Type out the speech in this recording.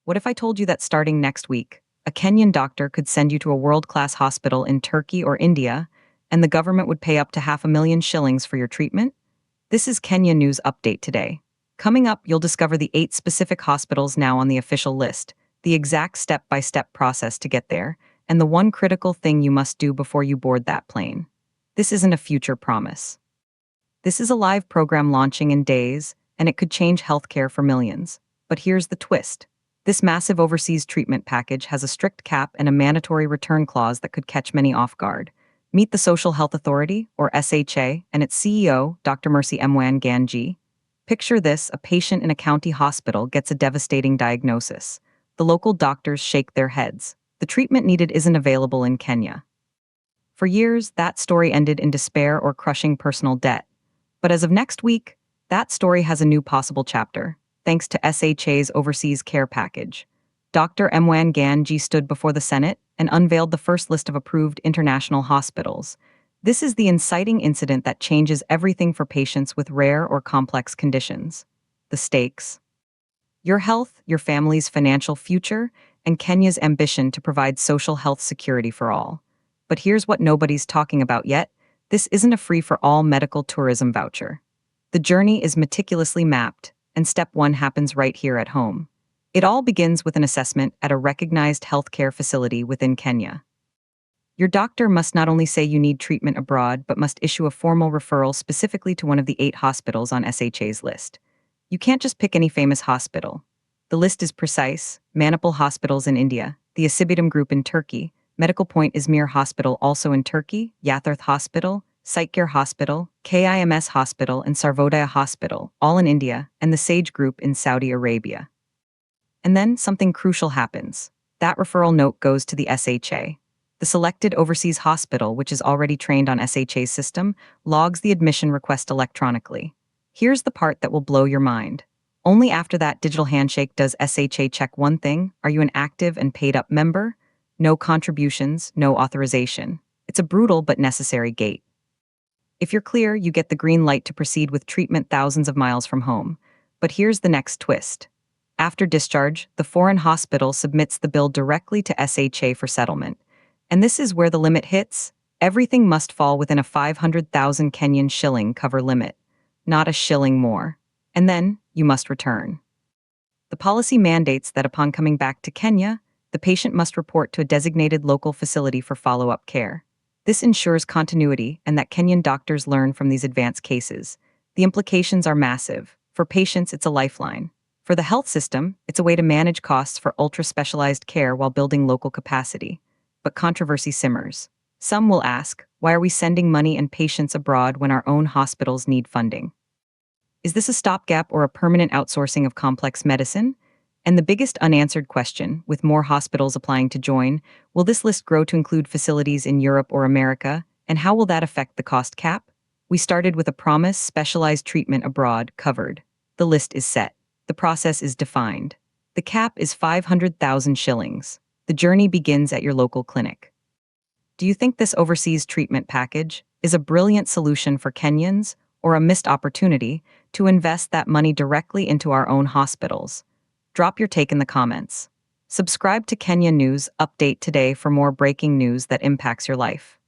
What if I told you that starting next week, a Kenyan doctor could send you to a world-class hospital in Turkey or India, and the government would pay up to 500,000 shillings for your treatment? This is Kenya News Update today. Coming up, you'll discover the 8 specific hospitals now on the official list, the exact step-by-step process to get there, and the one critical thing you must do before you board that plane. This isn't a future promise. This is a live program launching in days, and it could change healthcare for millions. But here's the twist. This massive overseas treatment package has a strict cap and a mandatory return clause that could catch many off guard. Meet the Social Health Authority, or SHA, and its CEO, Dr. Mercy Mwan Ganji. Picture this: a patient in a county hospital gets a devastating diagnosis. The local doctors shake their heads. The treatment needed isn't available in Kenya. For years, that story ended in despair or crushing personal debt. But as of next week, that story has a new possible chapter, thanks to SHA's Overseas Care Package. Dr. Mwan Ganji stood before the Senate and unveiled the first list of approved international hospitals. This is the inciting incident that changes everything for patients with rare or complex conditions. The stakes: your health, your family's financial future, and Kenya's ambition to provide social health security for all. But here's what nobody's talking about yet: this isn't a free-for-all medical tourism voucher. The journey is meticulously mapped, and step 1 happens right here at home. It all begins with an assessment at a recognized healthcare facility within Kenya. Your doctor must not only say you need treatment abroad, but must issue a formal referral specifically to one of the 8 hospitals on SHA's list. You can't just pick any famous hospital. The list is precise: Manipal Hospitals in India, the Acibadem Group in Turkey, Medical Point Izmir Hospital also in Turkey, Yatharth Hospital, Sightcare Hospital, KIMS Hospital, and Sarvodaya Hospital, all in India, and the Sage Group in Saudi Arabia. And then something crucial happens. That referral note goes to the SHA. The selected overseas hospital, which is already trained on SHA's system, logs the admission request electronically. Here's the part that will blow your mind. Only after that digital handshake does SHA check one thing: are you an active and paid-up member? No contributions, no authorization. It's a brutal but necessary gate. If you're clear, you get the green light to proceed with treatment thousands of miles from home. But here's the next twist. After discharge, the foreign hospital submits the bill directly to SHA for settlement. And this is where the limit hits. Everything must fall within a 500,000 Kenyan shilling cover limit, not a shilling more. And then, you must return. The policy mandates that upon coming back to Kenya, the patient must report to a designated local facility for follow-up care. This ensures continuity and that Kenyan doctors learn from these advanced cases. The implications are massive. For patients, it's a lifeline. For the health system, it's a way to manage costs for ultra-specialized care while building local capacity. But controversy simmers. Some will ask, why are we sending money and patients abroad when our own hospitals need funding? Is this a stopgap or a permanent outsourcing of complex medicine? And the biggest unanswered question, with more hospitals applying to join, will this list grow to include facilities in Europe or America? And how will that affect the cost cap? We started with a promise: specialized treatment abroad covered. The list is set. The process is defined. The cap is 500,000 shillings. The journey begins at your local clinic. Do you think this overseas treatment package is a brilliant solution for Kenyans, or a missed opportunity to invest that money directly into our own hospitals? Drop your take in the comments. Subscribe to Kenya News Update today for more breaking news that impacts your life.